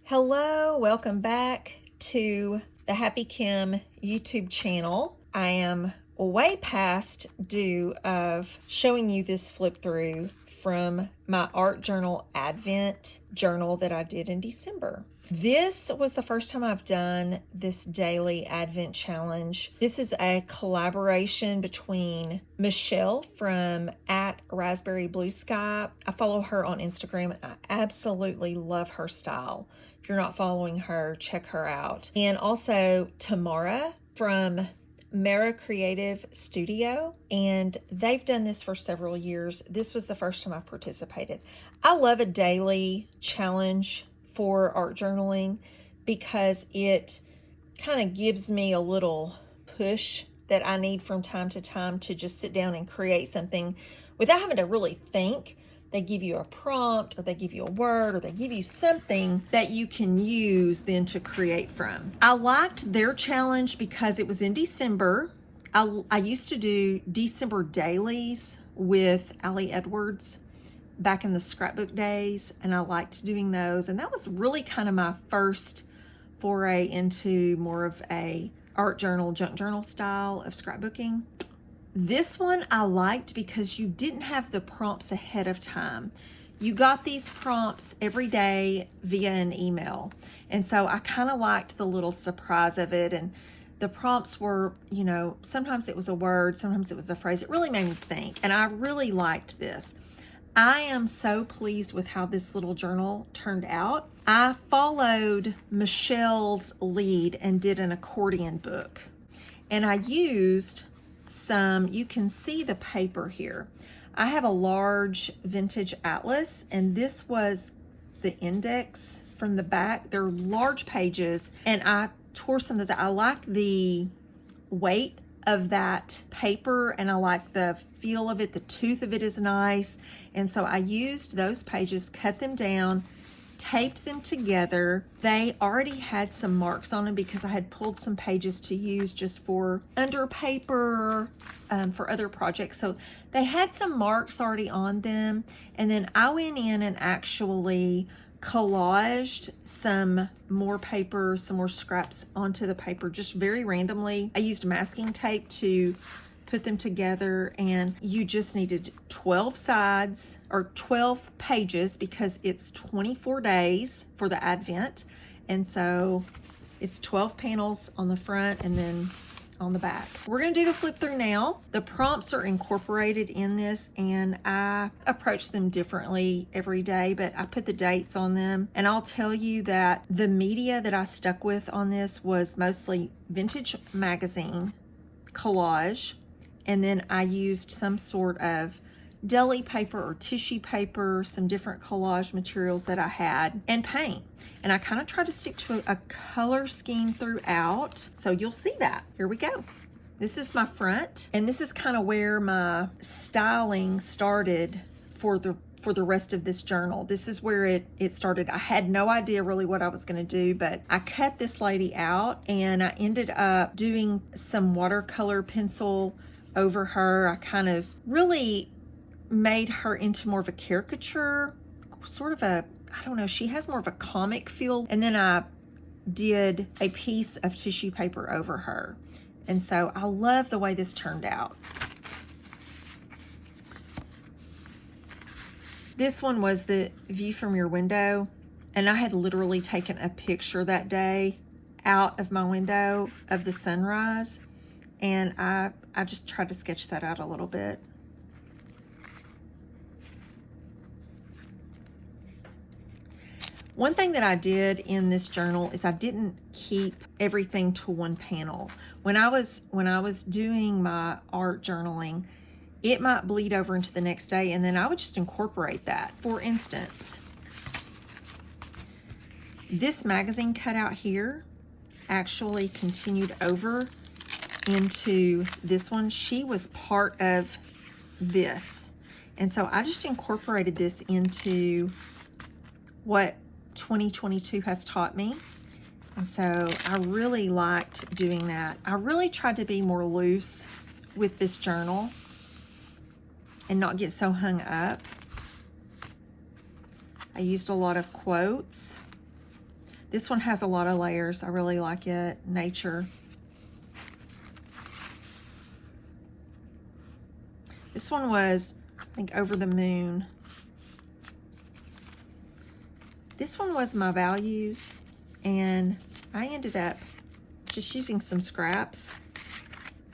Hello, welcome back to the Happy Kim YouTube channel. I am way past due of showing you this flip through from my Art Journal Advent journal that I did in December. This was the first time I've done this daily Advent challenge. This is a collaboration between Michelle from @RaspberryBlueSky. I follow her on Instagram and I absolutely love her style. If you're not following her, check her out. And also Tamara from Mara Creative Studio, and they've done this for several years. This was the first time I participated. I love a daily challenge for art journaling because it kind of gives me a little push that I need from time to time to just sit down and create something without having to really think. They give you a prompt, or they give you a word, or they give you something that you can use then to create from. I liked their challenge because it was in December. I used to do December dailies with Allie Edwards back in the scrapbook days, and I liked doing those. And that was really kind of my first foray into more of a art journal, junk journal style of scrapbooking. This one I liked because you didn't have the prompts ahead of time. You got these prompts every day via an email. And so I kind of liked the little surprise of it. And the prompts were, sometimes it was a word, sometimes it was a phrase. It really made me think. And I really liked this. I am so pleased with how this little journal turned out. I followed Michelle's lead and did an accordion book. And I used you can see the paper here. I have a large vintage atlas, and this was the index from the back. They're large pages, and I tore some of those out. I like the weight of that paper, and I like the feel of it. The tooth of it is nice. And so I used those pages, cut them down, taped them together. They already had some marks on them because I had pulled some pages to use just for under paper for other projects. So they had some marks already on them. And then I went in and actually collaged some more paper, some more scraps onto the paper just very randomly. I used masking tape to put them together, and you just needed 12 sides or 12 pages because it's 24 days for the Advent. And so it's 12 panels on the front and then on the back. We're going to do the flip through now. The prompts are incorporated in this, and I approach them differently every day, but I put the dates on them. And I'll tell you that the media that I stuck with on this was mostly vintage magazine, collage, and then I used some sort of deli paper or tissue paper, some different collage materials that I had, and paint. And I kind of try to stick to a color scheme throughout. So you'll see that. Here we go. This is my front, and this is kind of where my styling started for the rest of this journal. This is where it started. I had no idea really what I was going to do, but I cut this lady out, and I ended up doing some watercolor pencil over her. I kind of really made her into more of a caricature, sort of a, I don't know, she has more of a comic feel. And then I did a piece of tissue paper over her. And so I love the way this turned out. This one was the view from your window, and I had literally taken a picture that day out of my window of the sunrise, and I just tried to sketch that out a little bit. One thing that I did in this journal is I didn't keep everything to one panel. When I was doing my art journaling, it might bleed over into the next day, and then I would just incorporate that. For instance, this magazine cutout here actually continued over into this one. She was part of this. And so I just incorporated this into what 2022 has taught me. And so I really liked doing that. I really tried to be more loose with this journal and not get so hung up. I used a lot of quotes. This one has a lot of layers. I really like it. Nature. This one was, I think, Over the Moon. This one was My Values, and I ended up just using some scraps,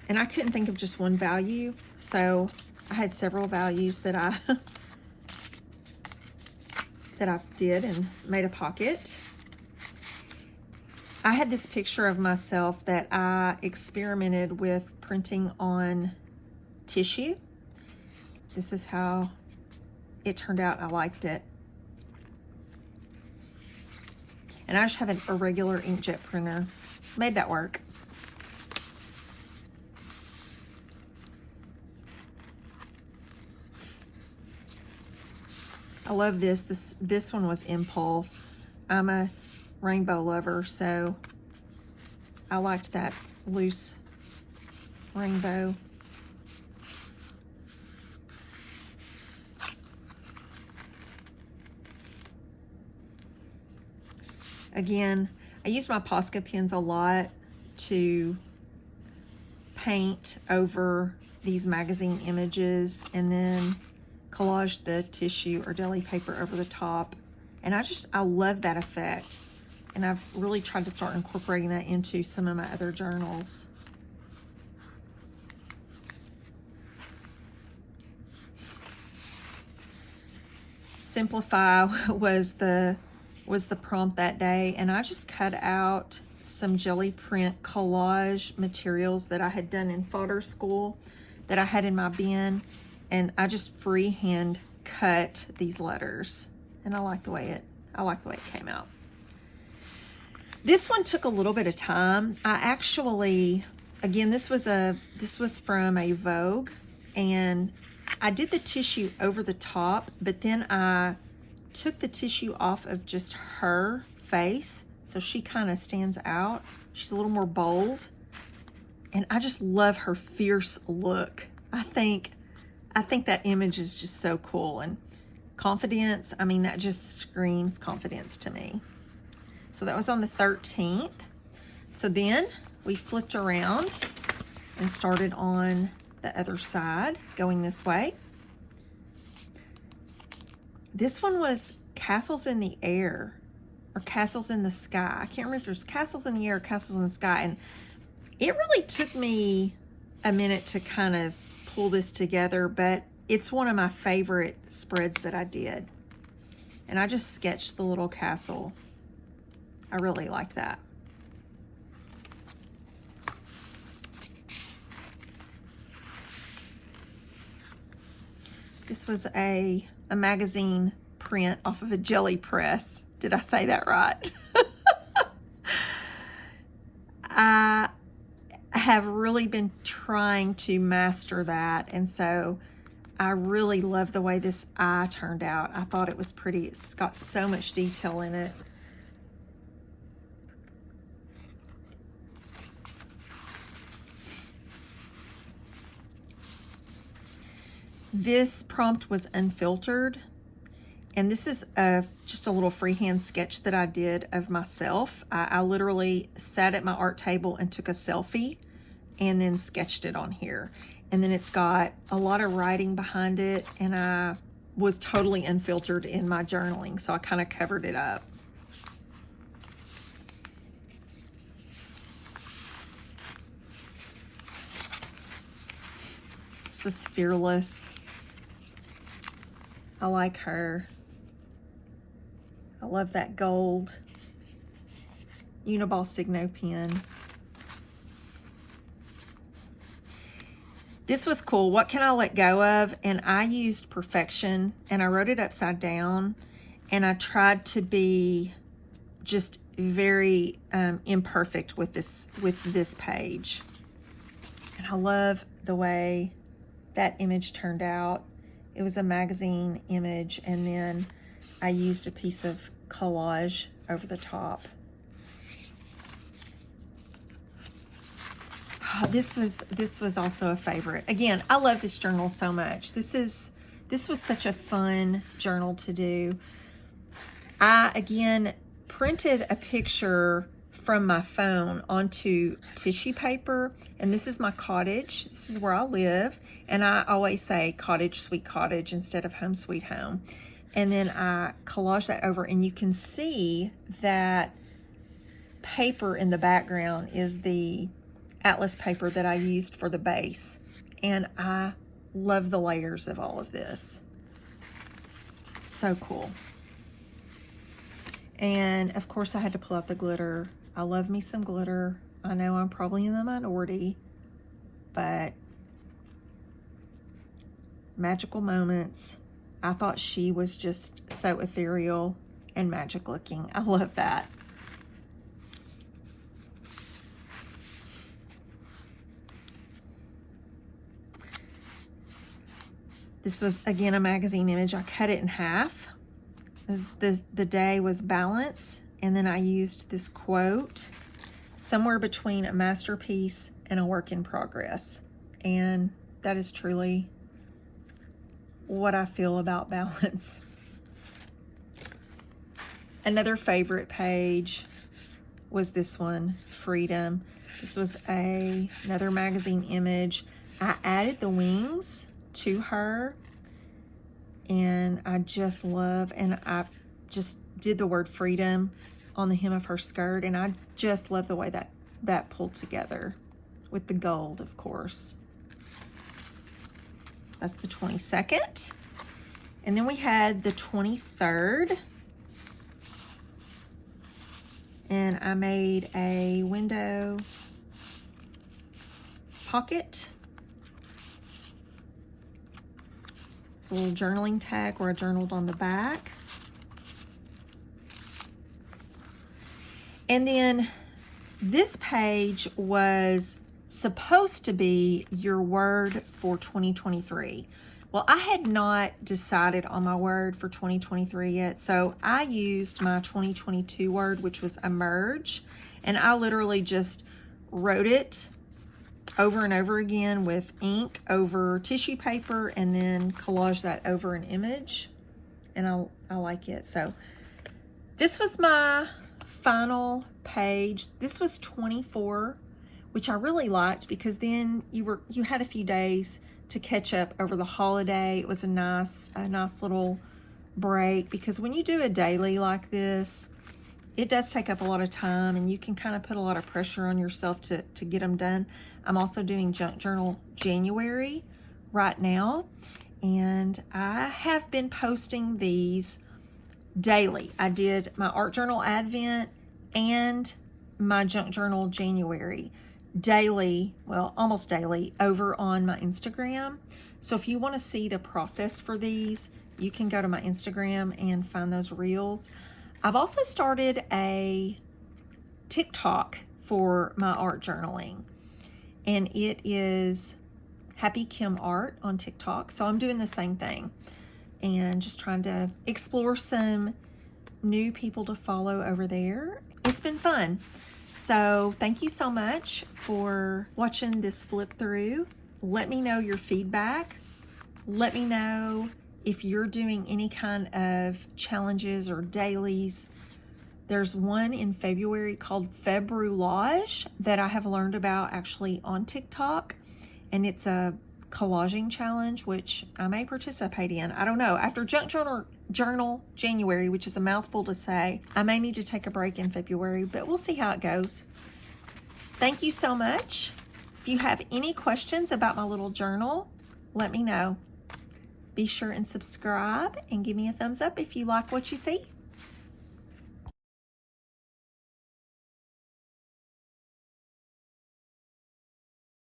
and I couldn't think of just one value, so I had several values that I did and made a pocket. I had this picture of myself that I experimented with printing on tissue. This is how it turned out. I liked it. And I just have a regular inkjet printer. Made that work. I love this. This one was Impulse. I'm a rainbow lover, so I liked that loose rainbow. Again, I use my Posca pens a lot to paint over these magazine images and then collage the tissue or deli paper over the top. And I love that effect. And I've really tried to start incorporating that into some of my other journals. Simplify was the prompt that day, and I just cut out some jelly print collage materials that I had done in fodder school that I had in my bin, and I just freehand cut these letters, and I like the way it came out. This one took a little bit of time. I actually, again, this was from a Vogue, and I did the tissue over the top, but then I took the tissue off of just her face, so she kind of stands out. She's a little more bold, and I just love her fierce look. I think that image is just so cool, and confidence, I mean, that just screams confidence to me. So that was on the 13th. So then we flipped around and started on the other side, going this way. This one was Castles in the Air or Castles in the Sky. I can't remember if there's Castles in the Air or Castles in the Sky. And it really took me a minute to kind of pull this together, but it's one of my favorite spreads that I did. And I just sketched the little castle. I really like that. This was a magazine print off of a jelly press. Did I say that right? I have really been trying to master that, and so I really love the way this eye turned out. I thought it was pretty. It's got so much detail in it. This prompt was unfiltered, and this is just a little freehand sketch that I did of myself. I literally sat at my art table and took a selfie and then sketched it on here. And then it's got a lot of writing behind it, and I was totally unfiltered in my journaling, so I kind of covered it up. This was Fearless. I like her. I love that gold Uniball Signo pen. This was cool. What can I let go of? And I used Perfection, and I wrote it upside down, and I tried to be just very imperfect with this page. And I love the way that image turned out. It was a magazine image, and then I used a piece of collage over the top. Oh, this was also a favorite. Again, I love this journal so much. This was such a fun journal to do. I again printed a picture from my phone onto tissue paper, and this is my cottage. This is where I live, and I always say cottage sweet cottage instead of home sweet home. And then I collage that over, and you can see that paper in the background is the atlas paper that I used for the base, and I love the layers of all of this. So cool. And of course I had to pull out the glitter. I love me some glitter. I know I'm probably in the minority, but magical moments. I thought she was just so ethereal and magic looking. I love that. This was, again, a magazine image. I cut it in half. The day was balance, and then I used this quote, somewhere between a masterpiece and a work in progress. And that is truly what I feel about balance. Another favorite page was this one, Freedom. This was another magazine image. I added the wings to her, and I just love, and I just did the word freedom on the hem of her skirt, and I just love the way that pulled together with the gold, of course. That's the 22nd. And then we had the 23rd. And I made a window pocket. It's a little journaling tag where I journaled on the back. And then this page was supposed to be your word for 2023. Well, I had not decided on my word for 2023 yet, so I used my 2022 word, which was emerge, and I literally just wrote it over and over again with ink over tissue paper, and then collage that over an image, and I like it. So this was my final page. This was 24, which I really liked because then you had a few days to catch up over the holiday. It was a nice little break, because when you do a daily like this, it does take up a lot of time, and you can kind of put a lot of pressure on yourself to get them done. I'm also doing Junk Journal January right now, and I have been posting these daily. I did my Art Journal Advent and my Junk Journal January daily, well, almost daily, over on my Instagram. So if you want to see the process for these, you can go to my Instagram and find those reels. I've also started a TikTok for my art journaling, and it is Happy Kim Art on TikTok. So I'm doing the same thing and just trying to explore some new people to follow over there. It's been fun. So thank you so much for watching this flip through. Let me know your feedback. Let me know if you're doing any kind of challenges or dailies. There's one in February called Februlage that I have learned about actually on TikTok, and it's a collaging challenge, which I may participate in. I don't know. After Junk Journal January, which is a mouthful to say, I may need to take a break in February, but we'll see how it goes. Thank you so much. If you have any questions about my little journal, let me know. Be sure and subscribe and give me a thumbs up if you like what you see.